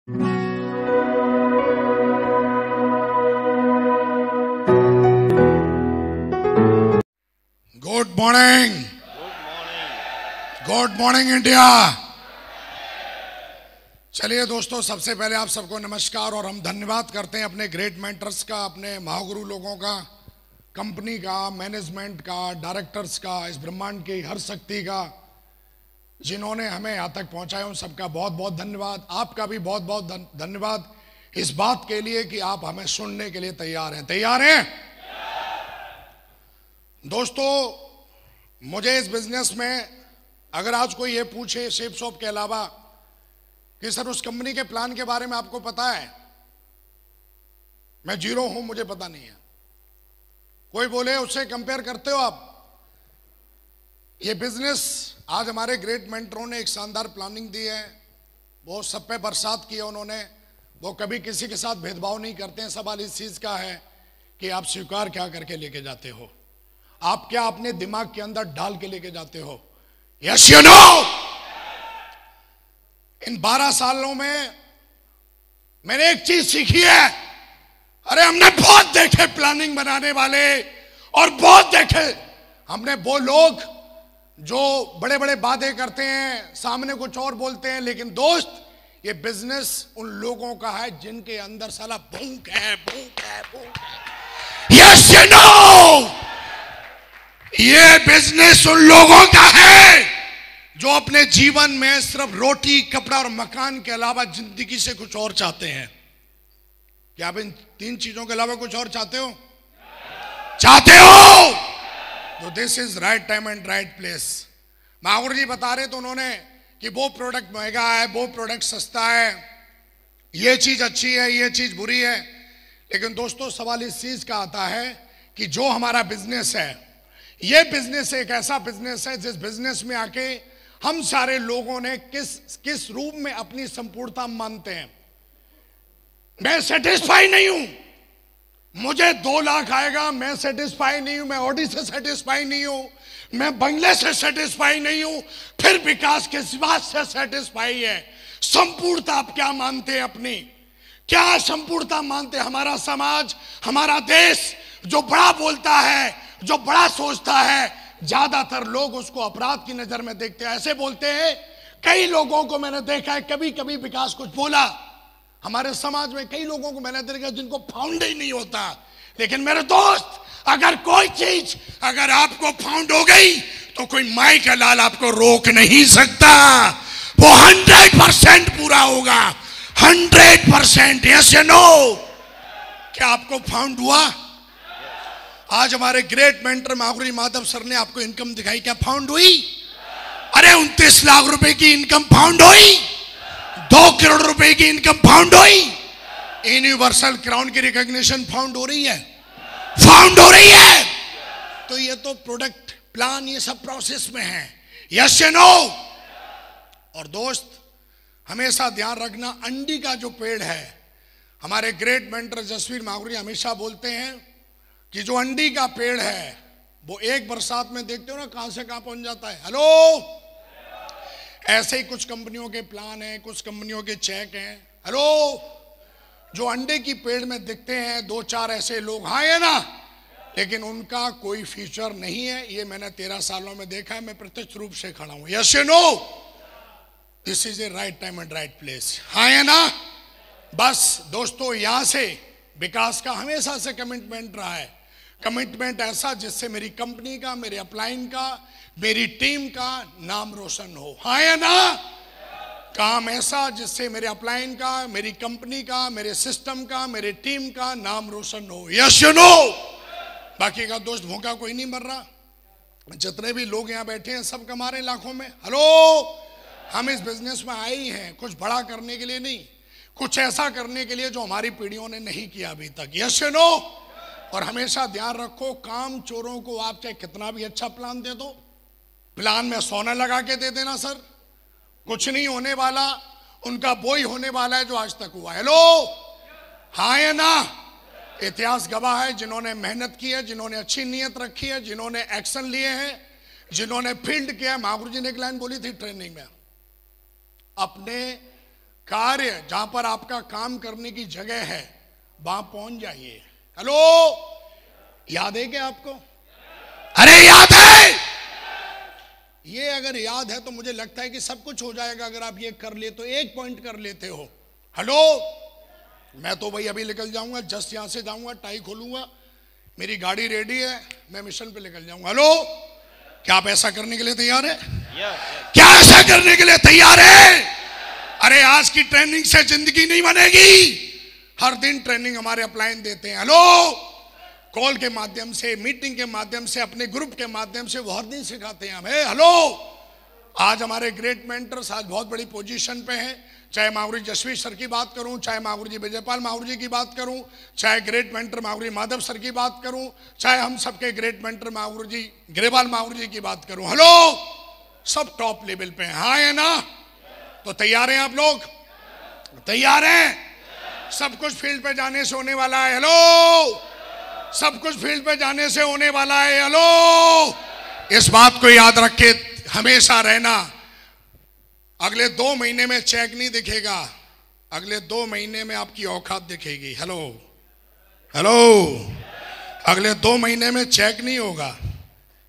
Good morning, good morning India. चलिए दोस्तों, सबसे पहले आप सबको नमस्कार और हम धन्यवाद करते हैं अपने ग्रेट मेंटर्स का, अपने महागुरु लोगों का, कंपनी का, मैनेजमेंट का, डायरेक्टर्स का, इस ब्रह्मांड की हर शक्ति का, जिन्होंने हमें यहाँ तक पहुंचाया। उन सबका बहुत बहुत धन्यवाद। आपका भी बहुत बहुत धन्यवाद इस बात के लिए कि आप हमें सुनने के लिए तैयार हैं। तैयार हैं दोस्तों? मुझे इस बिजनेस में अगर आज कोई ये पूछे शेप शॉप के अलावा कि सर उस कंपनी के प्लान के बारे में आपको पता है, मैं जीरो हूं, मुझे पता नहीं है। कोई बोले उससे कंपेयर करते हो आप? ये बिजनेस आज हमारे ग्रेट मेंटरों ने एक शानदार प्लानिंग दी है, बहुत सब पे बरसात की है उन्होंने। वो कभी किसी के साथ भेदभाव नहीं करते हैं। सवाल इस चीज का है कि आप स्वीकार क्या करके लेके जाते हो, आप क्या अपने दिमाग के अंदर डाल के लेके जाते हो। Yes you know. इन 12 सालों में मैंने एक चीज सीखी है। अरे हमने बहुत देखे प्लानिंग बनाने वाले और बहुत देखे हमने वो लोग जो बड़े बड़े वादे करते हैं, सामने कुछ और बोलते हैं। लेकिन दोस्त, ये बिजनेस उन लोगों का है जिनके अंदर साला भूख है, भूख है, भूख है। Yes you know. ये बिजनेस उन लोगों का है जो अपने जीवन में सिर्फ रोटी, कपड़ा और मकान के अलावा जिंदगी से कुछ और चाहते हैं। क्या आप इन 3 चीजों के अलावा कुछ और चाहते हो? चाहते हो तो this is right time and right place. Mahaguru ji बता रहे तो उन्होंने कि वो प्रोडक्ट महंगा है, वो प्रोडक्ट सस्ता है, ये चीज अच्छी है, ये चीज बुरी है। लेकिन दोस्तों, सवाल इस चीज का आता है कि जो हमारा बिजनेस है, ये बिजनेस एक ऐसा बिजनेस है जिस बिजनेस में आके हम सारे लोगों ने किस रूप में अपनी संपूर्णता मानते हैं। मैं सेटिस्फाई नहीं हूं, मुझे 2 लाख आएगा, मैं सेटिस्फाई नहीं हूं। मैं ऑडी से सेटिस्फाई नहीं हूं, मैं बंगले से सेटिस्फाई नहीं हूं, फिर विकास किस बात से सेटिस्फाई है? संपूर्णता आप क्या मानते हैं अपनी? क्या संपूर्णता मानते हैं? हमारा समाज, हमारा देश जो बड़ा बोलता है, जो बड़ा सोचता है, ज्यादातर लोग उसको अपराध की नजर में देखते हैं। ऐसे बोलते हैं। कई लोगों को मैंने देखा है, कभी कभी विकास कुछ बोला, हमारे समाज में कई लोगों को मैंने देखा जिनको फाउंड ही नहीं होता। लेकिन मेरे दोस्त, अगर कोई चीज अगर आपको फाउंड हो गई तो कोई माई का लाल आपको रोक नहीं सकता। वो 100% पूरा होगा, 100%। यस या नो? क्या आपको फाउंड हुआ? आज हमारे great mentor Mahaguru Madhav sir ने आपको इनकम दिखाई, क्या फाउंड हुई? अरे 29 लाख रुपए की इनकम फाउंड हुई, 2 करोड़ रुपए की इनकम फाउंड हुई, यूनिवर्सल क्राउन की रिकॉग्निशन फाउंड हो रही है, फाउंड हो रही है। तो ये तो प्रोडक्ट प्लान, ये सब प्रोसेस में है। यस या नो? और दोस्त, हमेशा ध्यान रखना, अंडी का जो पेड़ है, हमारे ग्रेट मेंटर जसवीर महागुरु हमेशा बोलते हैं कि जो अंडी का पेड़ है वो एक बरसात में देखते हो ना कहां से कहां पहुंच जाता है। हेलो? ऐसे ही कुछ कंपनियों के प्लान हैं, कुछ कंपनियों के चेक हैं। हेलो? जो अंडे की पेड़ में दिखते हैं 2-4 ऐसे लोग, हाँ है ना, लेकिन उनका कोई फ्यूचर नहीं है। ये मैंने 13 सालों में देखा है, मैं प्रत्यक्ष रूप से खड़ा हूं। यस या no? This is a right time and right place. हाँ है ना? बस दोस्तों, यहां से विकास का हमेशा से कमिटमेंट रहा है। कमिटमेंट ऐसा जिससे मेरी कंपनी का, मेरे अपलाइन का, मेरी टीम का नाम रोशन हो। हाँ या ना? काम ऐसा जिससे मेरे अपलाइन का, मेरी कंपनी का, मेरे सिस्टम का, मेरे टीम का नाम रोशन हो। Yes you know? बाकी का दोस्त, भूखा कोई नहीं मर रहा। जितने भी लोग यहाँ बैठे हैं सब कमा रहे हैं लाखों में। हेलो? हम इस बिजनेस में आए ही हैं कुछ बड़ा करने के लिए नहीं, कुछ ऐसा करने के लिए जो हमारी पीढ़ियों ने नहीं किया अभी तक। Yes you know? और हमेशा ध्यान रखो, काम चोरों को आप चाहे कितना भी अच्छा प्लान दे दो, प्लान में सोना लगा के दे देना सर, कुछ नहीं होने वाला। उनका वो ही होने वाला है जो आज तक हुआ। हेलो? हाँ या ना? इतिहास गवाह है, जिन्होंने मेहनत की है, जिन्होंने अच्छी नीयत रखी है, जिन्होंने एक्शन लिए हैं, जिन्होंने फील्ड किया है। महागुरु जी ने एक लाइन बोली थी ट्रेनिंग में, अपने कार्य, जहां पर आपका काम करने की जगह है, वहां पहुंच जाइए। हेलो, याद है क्या आपको? अरे याद है? ये अगर याद है तो मुझे लगता है कि सब कुछ हो जाएगा अगर आप ये कर ले तो। एक पॉइंट कर लेते हो। हेलो, मैं तो भाई अभी निकल जाऊंगा, जस्ट यहां से जाऊंगा, टाई खोलूंगा, मेरी गाड़ी रेडी है, मैं मिशन पे निकल जाऊंगा। हेलो, क्या आप ऐसा करने के लिए तैयार है? क्या ऐसा करने के लिए तैयार है? अरे आज की ट्रेनिंग से जिंदगी नहीं बनेगी। हर दिन ट्रेनिंग हमारे अपलाइन देते हैं। हेलो, कॉल के माध्यम से, मीटिंग के माध्यम से, अपने ग्रुप के माध्यम से वो हर दिन सिखाते हैं हमें। हेलो, आज हमारे ग्रेट मेंटर्स आज बहुत बड़ी पोजीशन पे हैं। चाहे माहुरी जसवी सर की बात करूं, चाहे माहुरी जी विजयपाल माहुरी जी की बात करूं, चाहे great mentor Mahuri Madhav sir की बात करूं, चाहे हम सबके ग्रेट मेंटर माहुरी जी ग्रेवाल माहुरी जी की बात करूं। हेलो, सब टॉप लेवल पे हैं। हाँ है ना? तो तैयार हैं आप लोग? तैयार हैं? सब कुछ फील्ड पे जाने से होने वाला है। हेलो, सब कुछ फील्ड पे जाने से होने वाला है। हेलो, इस बात को याद रख के हमेशा रहना। अगले 2 महीने में चेक नहीं दिखेगा, अगले 2 महीने में आपकी औकात दिखेगी। हेलो, हेलो, अगले 2 महीने में चेक नहीं होगा।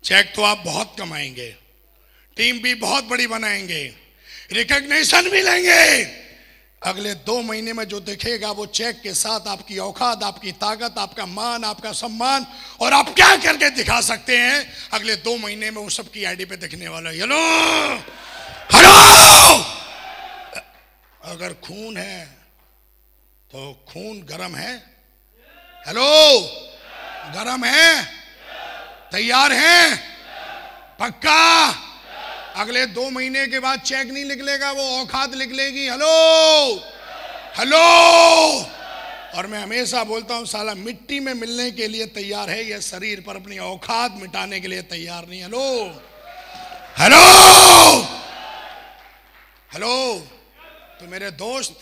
चेक तो आप बहुत कमाएंगे, टीम भी बहुत बड़ी बनाएंगे, रिकॉग्निशन भी लेंगे। अगले 2 महीने में जो दिखेगा वो चेक के साथ आपकी औकात, आपकी ताकत, आपका मान, आपका सम्मान और आप क्या करके दिखा सकते हैं, अगले 2 महीने में वो सबकी आईडी पे दिखने वाला है। हेलो, हेलो, अगर खून है तो खून गरम है। हेलो, गरम है? तैयार हैं? पक्का? अगले 2 महीने के बाद चेक नहीं निकलेगा, वो औकात निकलेगी। हेलो, हेलो, और मैं हमेशा बोलता हूं साला मिट्टी में मिलने के लिए तैयार है यह शरीर, पर अपनी औकात मिटाने के लिए तैयार नहीं। Hello, hello, hello. तो मेरे दोस्त,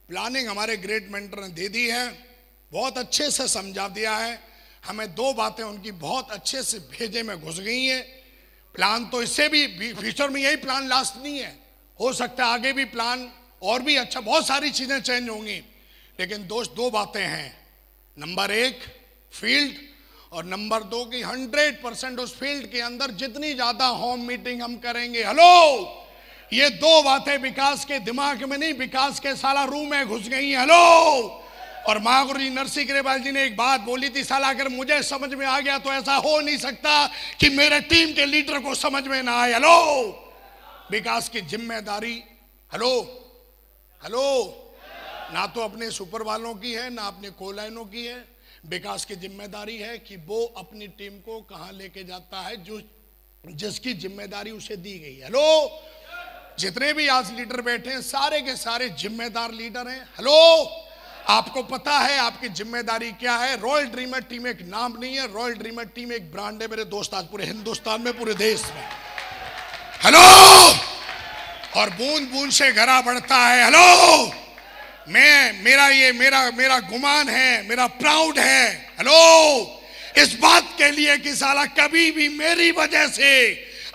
प्लानिंग हमारे ग्रेट मेंटर ने दे दी है, बहुत अच्छे से समझा दिया है हमें। 2 बातें उनकी बहुत अच्छे से भेजे में घुस गई हैं। प्लान तो इससे भी फ्यूचर में यही प्लान लास्ट नहीं है, हो सकता है आगे भी प्लान और भी अच्छा, बहुत सारी चीजें चेंज होंगी। लेकिन दोस्त 2 बातें हैं, नंबर 1 फील्ड और नंबर 2 की 100% उस फील्ड के अंदर जितनी ज्यादा होम मीटिंग हम करेंगे। हेलो, ये 2 बातें विकास के दिमाग में नहीं, विकास के साला रूम में घुस गई। हेलो, और महागुरु जी नरसिंह ग्रेवाल जी ने एक बात बोली थी, साला अगर मुझे समझ में आ गया तो ऐसा हो नहीं सकता कि मेरे टीम के लीडर को समझ में ना आए। हेलो, विकास की जिम्मेदारी, हेलो, हेलो, ना तो अपने सुपर वालों की है, ना अपने कोलाइनों की है। विकास की जिम्मेदारी है कि वो अपनी टीम को कहां लेके जाता है, जो जिसकी जिम्मेदारी उसे दी गई। हेलो, जितने भी आज लीडर बैठे हैं सारे के सारे जिम्मेदार लीडर हैं। हेलो, आपको पता है आपकी जिम्मेदारी क्या है? रॉयल ड्रीमर टीम एक नाम नहीं है, रॉयल ड्रीमर टीम एक ब्रांड है मेरे दोस्त, आज पूरे हिंदुस्तान में, पूरे देश में। हेलो, और बूंद बूंद से घड़ा बढ़ता है। हेलो, मेरा गुमान है, मेरा प्राउड है। हेलो, इस बात के लिए कि साला कभी भी मेरी वजह से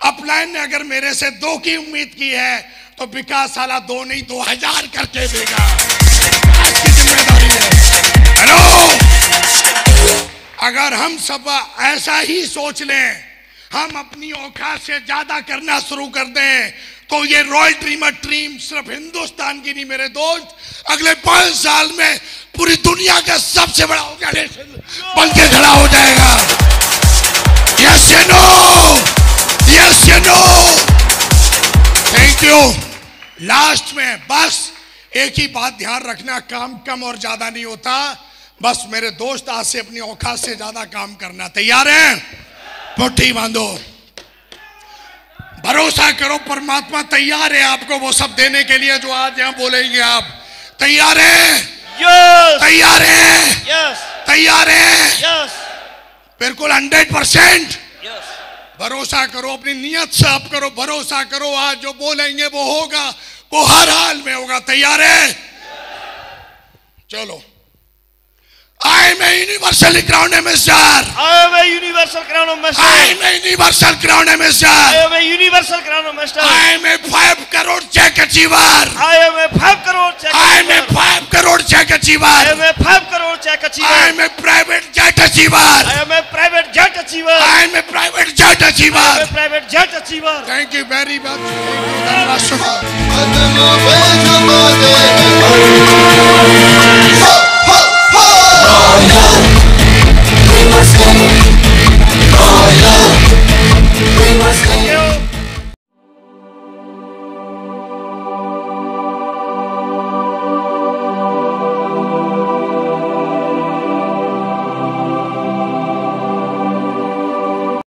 अपलाइन ने अगर मेरे से 2 की उम्मीद की है तो विकास साला 2 नहीं 2000 करके देगा। की जिम्मेदारी है। हेलो, अगर हम सब ऐसा ही सोच लें, हम अपनी औकात से ज्यादा करना शुरू कर दें, तो ये रॉयल ड्रीमर टीम सिर्फ हिंदुस्तान की नहीं मेरे दोस्त, अगले 5 साल में पूरी दुनिया का सबसे बड़ा ऑर्गेनाइजेशन बन के खड़ा हो जाएगा। यस या नो? यस या नो? Thank you. लास्ट में बस एक ही बात ध्यान रखना, काम कम और ज्यादा नहीं होता। बस मेरे दोस्त, आज से अपनी औकात से ज्यादा काम करना। तैयार हैं? मुट्ठी बांधो, भरोसा करो परमात्मा तैयार है आपको वो सब देने के लिए जो आज यहां बोलेंगे आप। तैयार हैं? यस। तैयार हैं? यस। तैयार हैं? यस। बिल्कुल 100%। यस। भरोसा करो, अपनी नियत साफ करो, भरोसा करो आज जो बोलेंगे वो होगा, वो हर हाल में होगा। तैयार है? चलो, I am a universally crowned ambassador. I am a universal crown ambassador. I am a universal crowned ambassador. I am a universal crown ambassador. I am a 5 crore check achiever. I am a 5 crore check I am a achiever. 5 crore check achiever. I am a 5 crore check achiever. I am a private jet achiever. I am a private jet achiever. I am a private jet I am a achiever. private jet achiever. Thank you very much. Thank you, धन्यवाद।